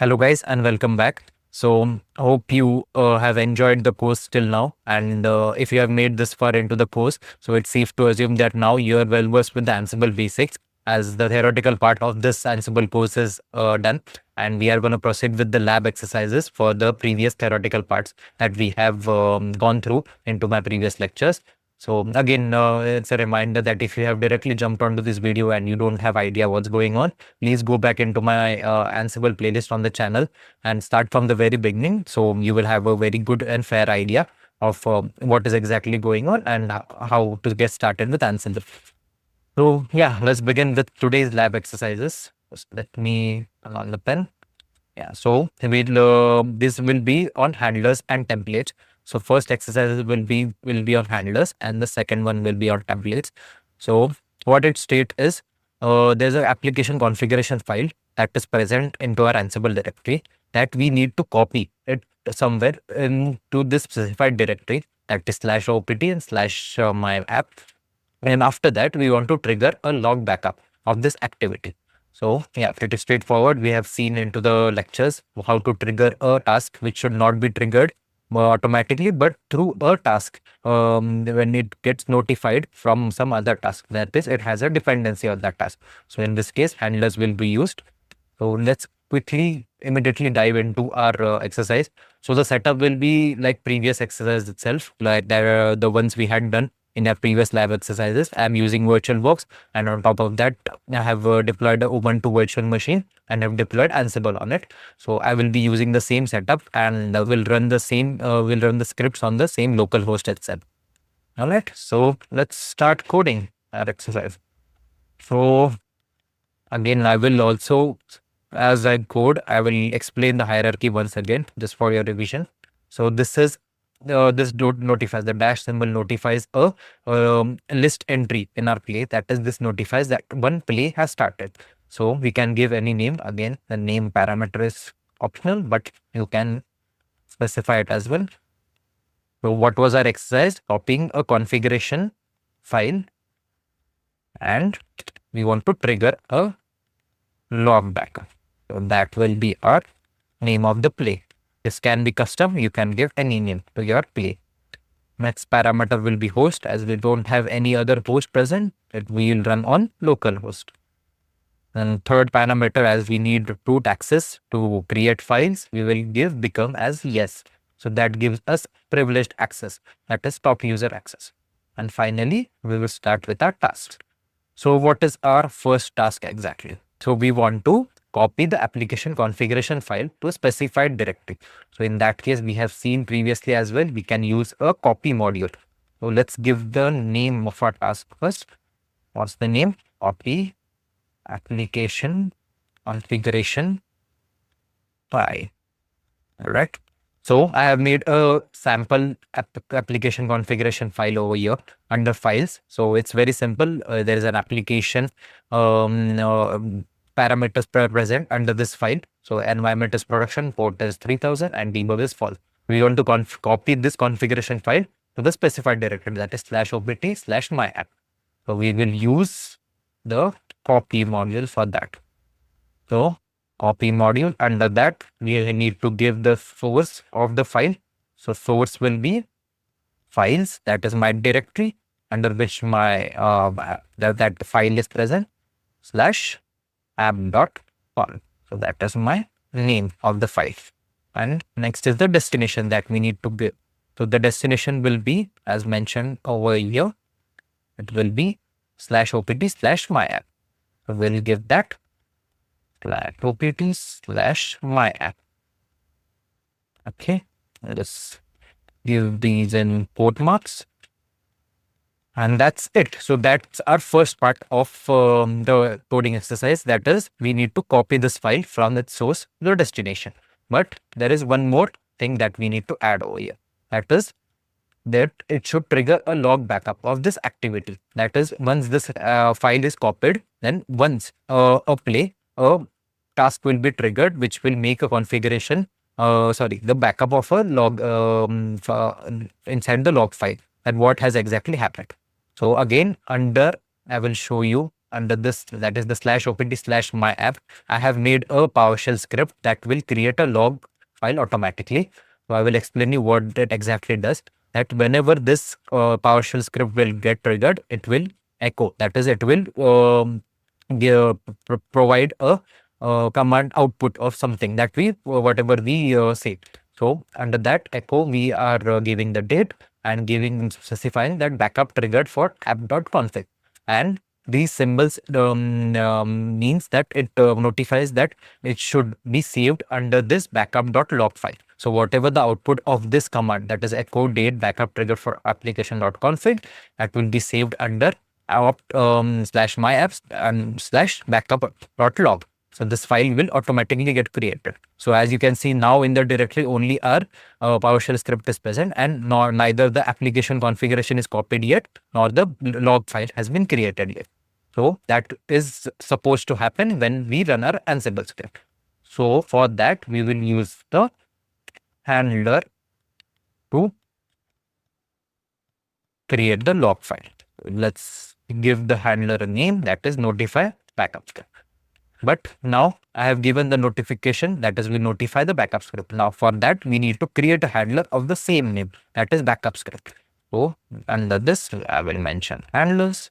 Hello, guys, and welcome back. Hope you have enjoyed the course till now. And if you have made this far into the course, so it's safe to assume that now you are well versed with the Ansible basics, as the theoretical part of this Ansible course is done. And we are going to proceed with the lab exercises for the previous theoretical parts that we have gone through into my previous lectures. So again, it's a reminder that if you have directly jumped onto this video and you don't have idea what's going on, please go back into my Ansible playlist on the channel and start from the very beginning. So you will have a very good and fair idea of what is exactly going on and how to get started with Ansible. So yeah, let's begin with today's lab exercises. Just let me turn on the pen. Yeah, so this will be on handlers and templates. So first exercise will be on handlers, and the second one will be on templates. So what it states is there's an application configuration file that is present into our Ansible directory that we need to copy it somewhere into this specified directory, that is /opt and /my app. And after that, we want to trigger a log backup of this activity. So yeah, pretty straightforward. We have seen into the lectures how to trigger a task which should not be triggered automatically, but through a task when it gets notified from some other task. That is, it has a dependency on that task. So in this case, handlers will be used. So let's immediately dive into our exercise. So the setup will be like previous exercise itself, like the ones we had done in our previous lab exercises. I'm using VirtualBox, and on top of that, I have deployed the Ubuntu virtual machine and have deployed Ansible on it. So I will be using the same setup, and will run the scripts on the same local host itself. All right. So let's start coding our exercise. So again, I will also, as I code, I will explain the hierarchy once again, just for your revision. So this is this dot notifies, the dash symbol notifies a list entry in our play. That is, this notifies that one play has started. So we can give any name. Again, the name parameter is optional, but you can specify it as well. So what was our exercise? Copying a configuration file, and we want to trigger a log backup. So that will be our name of the play. This can be custom. You can give any name to your play. Next parameter will be host, as we don't have any other host present. It will run on localhost. And third parameter, as we need root access to create files, we will give become as yes. So that gives us privileged access, that is top user access. And finally, we will start with our tasks. So what is our first task exactly? So we want to copy the application configuration file to a specified directory. So in that case, we have seen previously as well, we can use a copy module. So let's give the name of our task first. What's the name? Copy application configuration file. All right. So I have made a sample application configuration file over here under files. So it's very simple. There is an application parameters present under this file. So environment is production, port is 3000, and debug is false. We want to copy this configuration file to the specified directory, that is /opt/my app. So we will use the copy module for that. So copy module, under that we need to give the source of the file. So source will be files, that is my directory under which my that file is present, /app.conf. So that is my name of the file. And next is the destination that we need to give. So the destination will be, as mentioned over here, it will be /opt/my app. So we'll give that /opt/my app. Okay, let's give these in quote marks. And that's it. So that's our first part of the coding exercise. That is, we need to copy this file from its source to the destination. But there is one more thing that we need to add over here. That is, that it should trigger a log backup of this activity. That is, once this file is copied, then once a task will be triggered, which will make a configuration, the backup of a log inside the log file, and what has exactly happened. So again, I will show you under this, that is the /opt/my app, I have made a PowerShell script that will create a log file automatically. So I will explain you what that exactly does. That whenever this PowerShell script will get triggered, it will echo. That is, it will provide a command output of something that we whatever we say. So under that echo, we are giving the date and giving specifying that backup triggered for app.config. And these symbols means that it notifies that it should be saved under this backup.log file. So whatever the output of this command, that is echo date backup trigger for application.config, that will be saved under /my apps and /backup.log. So this file will automatically get created. So as you can see now in the directory, only our PowerShell script is present, and neither the application configuration is copied yet, nor the log file has been created yet. So that is supposed to happen when we run our Ansible script. So for that, we will use the handler to create the log file. Let's give the handler a name, that is notify backup script. But now I have given the notification, that is we notify the backup script. Now for that, we need to create a handler of the same name, that is backup script. So under this, I will mention handlers.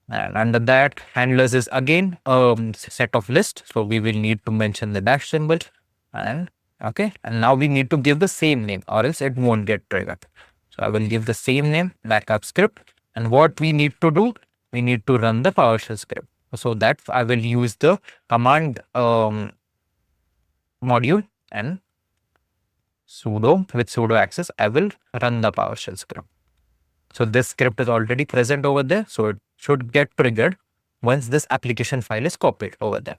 And under that, handlers is again a set of list. So we will need to mention the dash symbol. And okay, and now we need to give the same name, or else it won't get triggered. So I will give the same name, backup script. And what we need to do, we need to run the PowerShell script. So that I will use the command module and sudo access, I will run the PowerShell script. So this script is already present over there. So it should get triggered once this application file is copied over there.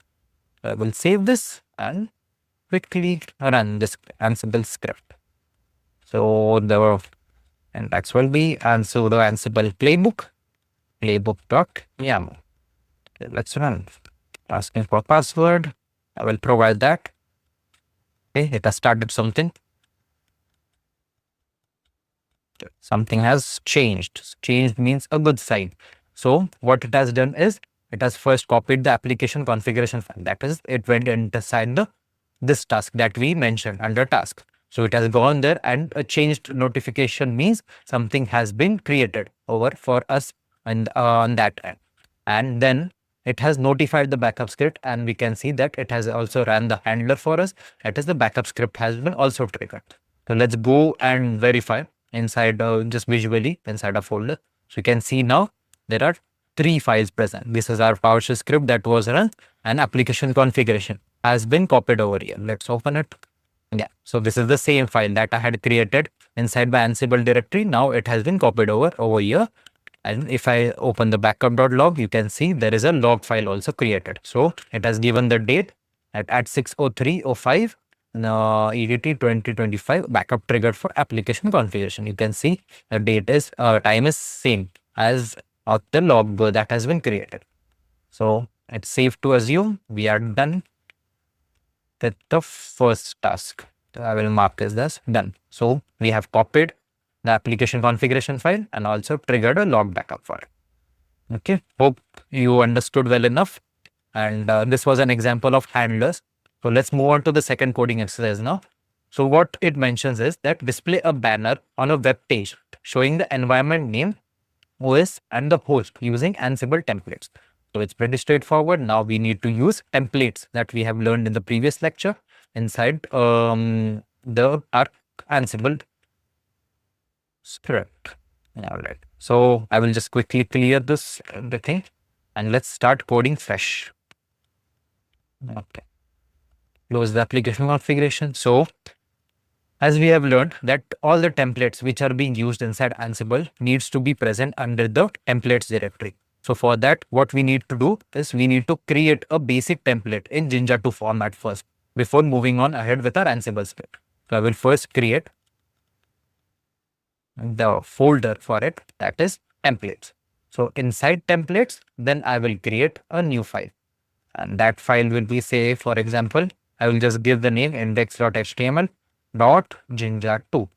I will save this and quickly run this Ansible script. So the syntax will be sudo Ansible playbook.yaml. Let's run. Asking for password. I will provide that. Okay, it has started something. Something has changed. Changed means a good sign. So what it has done is it has first copied the application configuration file. That is, it went inside this task that we mentioned under task. So it has gone there, and a changed notification means something has been created over for us and on that end. And then it has notified the backup script, and we can see that it has also ran the handler for us. That is, the backup script has been also triggered. So let's go and verify inside just visually inside a folder. So you can see now there are 3 files present. This is our PowerShell script that was run, and application configuration has been copied over here. Let's open it. Yeah, so this is the same file that I had created inside my Ansible directory. Now it has been copied over here. And if I open the backup.log, you can see there is a log file also created. So it has given the date at 6:03:05 EDT 2025 backup triggered for application configuration. You can see the date is time is same as of the log that has been created. So it's safe to assume we are done with the first task. So I will mark this as done. So we have copied the application configuration file and also triggered a log backup for it. Okay, hope you understood well enough. And this was an example of handlers. So let's move on to the second coding exercise now. So what it mentions is that display a banner on a web page showing the environment name, OS, and the host using Ansible templates. So it's pretty straightforward. Now we need to use templates that we have learned in the previous lecture inside our Ansible script. All right. So I will just quickly clear this the thing, and let's start coding fresh. Okay. Close the application configuration. So as we have learned that all the templates which are being used inside Ansible needs to be present under the templates directory. So for that, what we need to do is we need to create a basic template in Jinja 2 format first before moving on ahead with our Ansible script. So I will first create the folder for it, that is templates. So inside templates, then I will create a new file, and that file will be, say, for example, I will just give the name index.html.jinja2.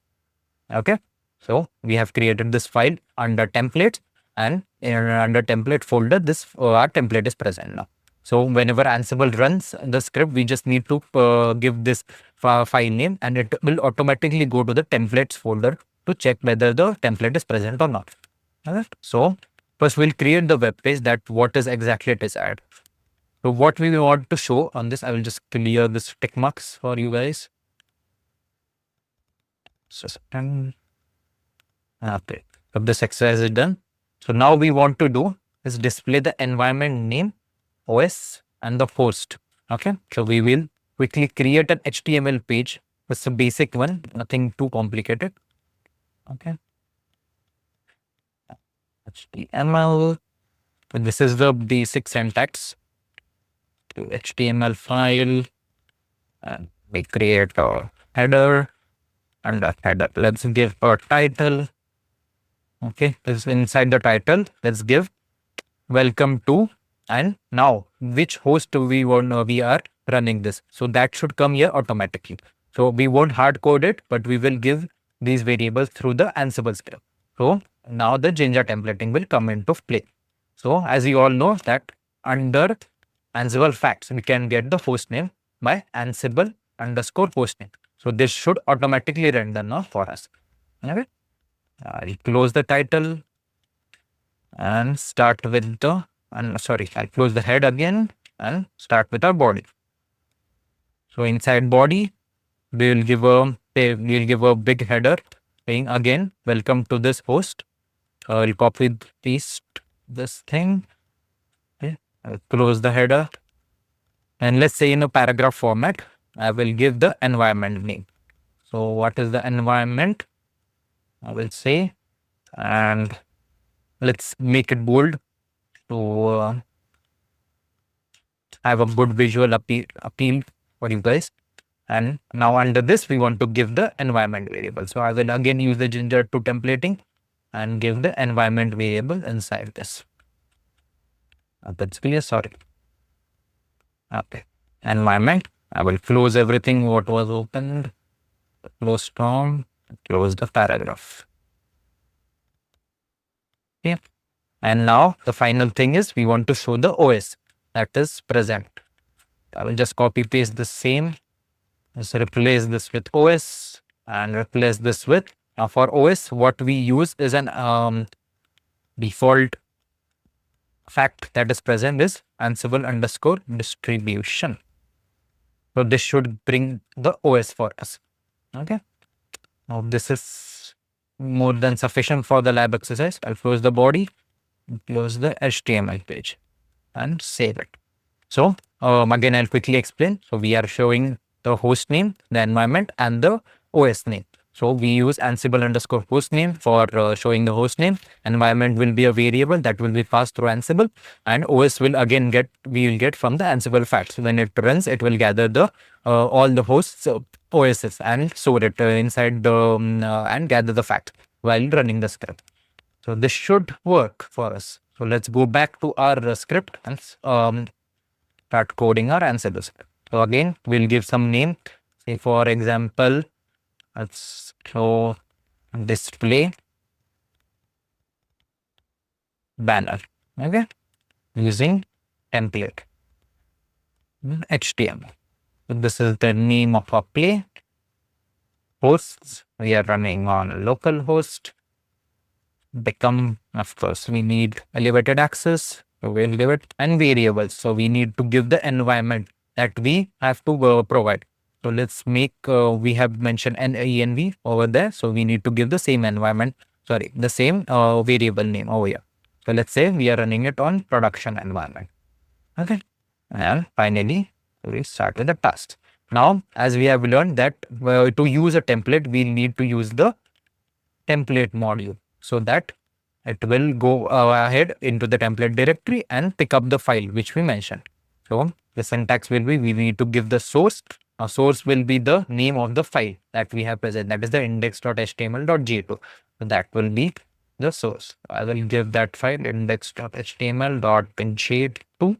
Okay. So we have created this file under templates, and under template folder, this our template is present now. So whenever Ansible runs the script, we just need to give this file name, and it will automatically go to the templates folder to check whether the template is present or not. Alright. So first we'll create the web page that what is exactly desired. So what we want to show on this, I will just clear this tick marks for you guys. So okay, so this exercise is done. So now we want to do is display the environment name, OS, and the host. Okay, so we will quickly create an HTML page. It's a basic one, nothing too complicated. Okay, HTML. This is the basic syntax to HTML file, and we create a header, and the header, let's give a title. Okay, this is inside the title. Let's give welcome to, and now which host we are running this. So that should come here automatically. So we won't hard code it, but we will give these variables through the Ansible script. So now the Jinja templating will come into play. So as you all know that under Ansible facts, we can get the host name by Ansible underscore hostname. So this should automatically render now for us. Okay. I'll close the title and start with the, I'll close the head again and start with our body. So inside body, we'll give a big header saying again, welcome to this host. I'll copy paste this thing. Okay. I'll close the header. And let's say in a paragraph format, I will give the environment name. So what is the environment? I will say, and let's make it bold to have a good visual appeal for you guys. And now under this, we want to give the environment variable. So I will again use the Jinja to templating and give the environment variable inside this. That's clear, sorry. Okay, environment. I will close everything what was opened, close strong, close the paragraph. Okay. And now the final thing is we want to show the OS that is present. I will just copy paste the same. Let's replace this with OS and replace this with, now for OS, what we use is an default fact that is present is Ansible underscore distribution. So this should bring the OS for us. Okay. Now this is more than sufficient for the lab exercise. I'll close the body, close the HTML page and save it. So again, I'll quickly explain. So we are showing the host name, the environment, and the OS name. So we use Ansible underscore host name for showing the host name. Environment will be a variable that will be passed through Ansible, and OS will again we will get from the Ansible facts. So when it runs, it will gather the all the hosts OSs and store it inside the and gather the fact while running the script. So this should work for us. So let's go back to our script and start coding our Ansible script. So again, we'll give some name. Say for example, let's show display banner. Okay, using template HTML. So this is the name of our play. Hosts, we are running on local host. Of course, we need elevated access. So we'll give it, and variables. So we need to give the environment that we have to provide. So let's make, we have mentioned an env over there. So we need to give the same environment, the same variable name over here. So let's say we are running it on production environment. Okay. And finally, we start with the task. Now, as we have learned that to use a template, we need to use the template module so that it will go ahead into the template directory and pick up the file which we mentioned. So the syntax will be, we need to give the source. Our source will be the name of the file that we have present. That is the index.html.j2. So that will be the source. I will give that file index.html.j2.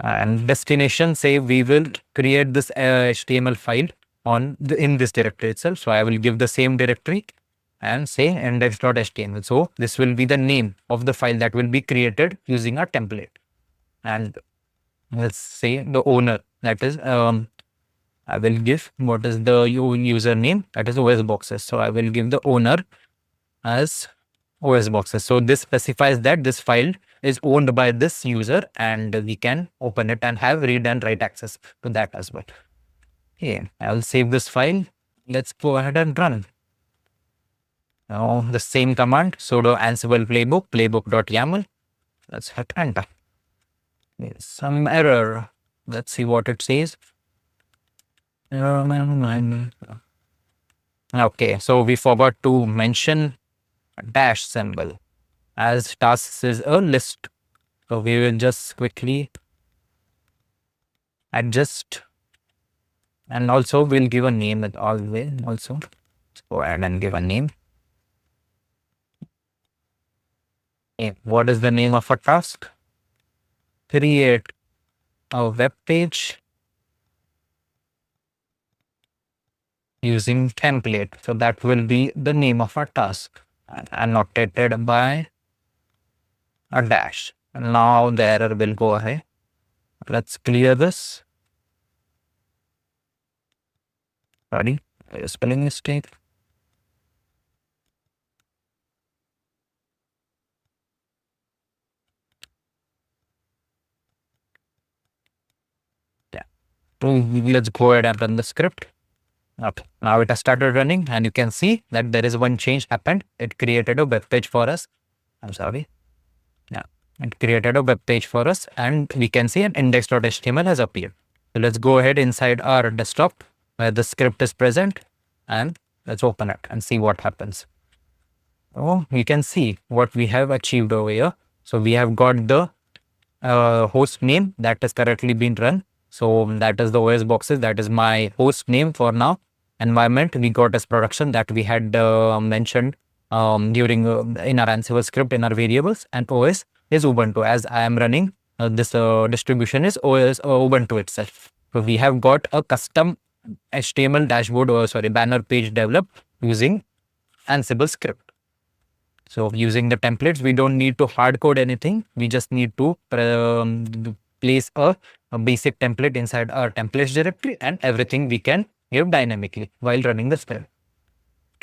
And destination, say we will create this HTML file in this directory itself. So I will give the same directory and say index.html. So this will be the name of the file that will be created using our template. And let's say the owner, that is, I will give what is the username, that is OS boxes. So I will give the owner as OS boxes. So this specifies that this file is owned by this user and we can open it and have read and write access to that as well. Okay, I'll save this file. Let's go ahead and run. Now the same command, sudo ansible playbook.yaml. Let's hit enter. There's some error. Let's see what it says. Okay, so we forgot to mention a dash symbol, as tasks is a list. So we will just quickly adjust, and also we'll give a name at always also. Let's go ahead and give a name. Okay, what is the name of a task? Create a web page using template. So that will be the name of our task, annotated by a dash. And now the error will go away. Let's clear this. Sorry, a spelling mistake. Yeah. So let's go ahead and run the script. Okay. Now it has started running, and you can see that there is one change happened. It created a web page for us. I'm sorry. Yeah. It created a web page for us, and we can see an index.html has appeared. So let's go ahead inside our desktop where the script is present, and let's open it and see what happens. Oh, you can see what we have achieved over here. So we have got the host name that has currently been run. So that is the OS boxes. That is my host name for now. Environment we got as production that we had mentioned during in our Ansible script in our variables, and OS is Ubuntu. As I am running this distribution is OS Ubuntu itself. So we have got a custom HTML dashboard or banner page developed using Ansible script. So using the templates, we don't need to hard code anything. We just need to place a basic template inside our templates directory, and everything we can give dynamically while running the script.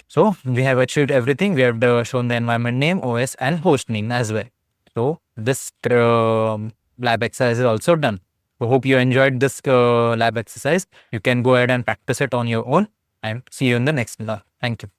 So we have achieved everything. We have shown the environment name, OS, and host name as well. So this lab exercise is also done. So hope you enjoyed this lab exercise. You can go ahead and practice it on your own, and see you in the next lab. Thank you.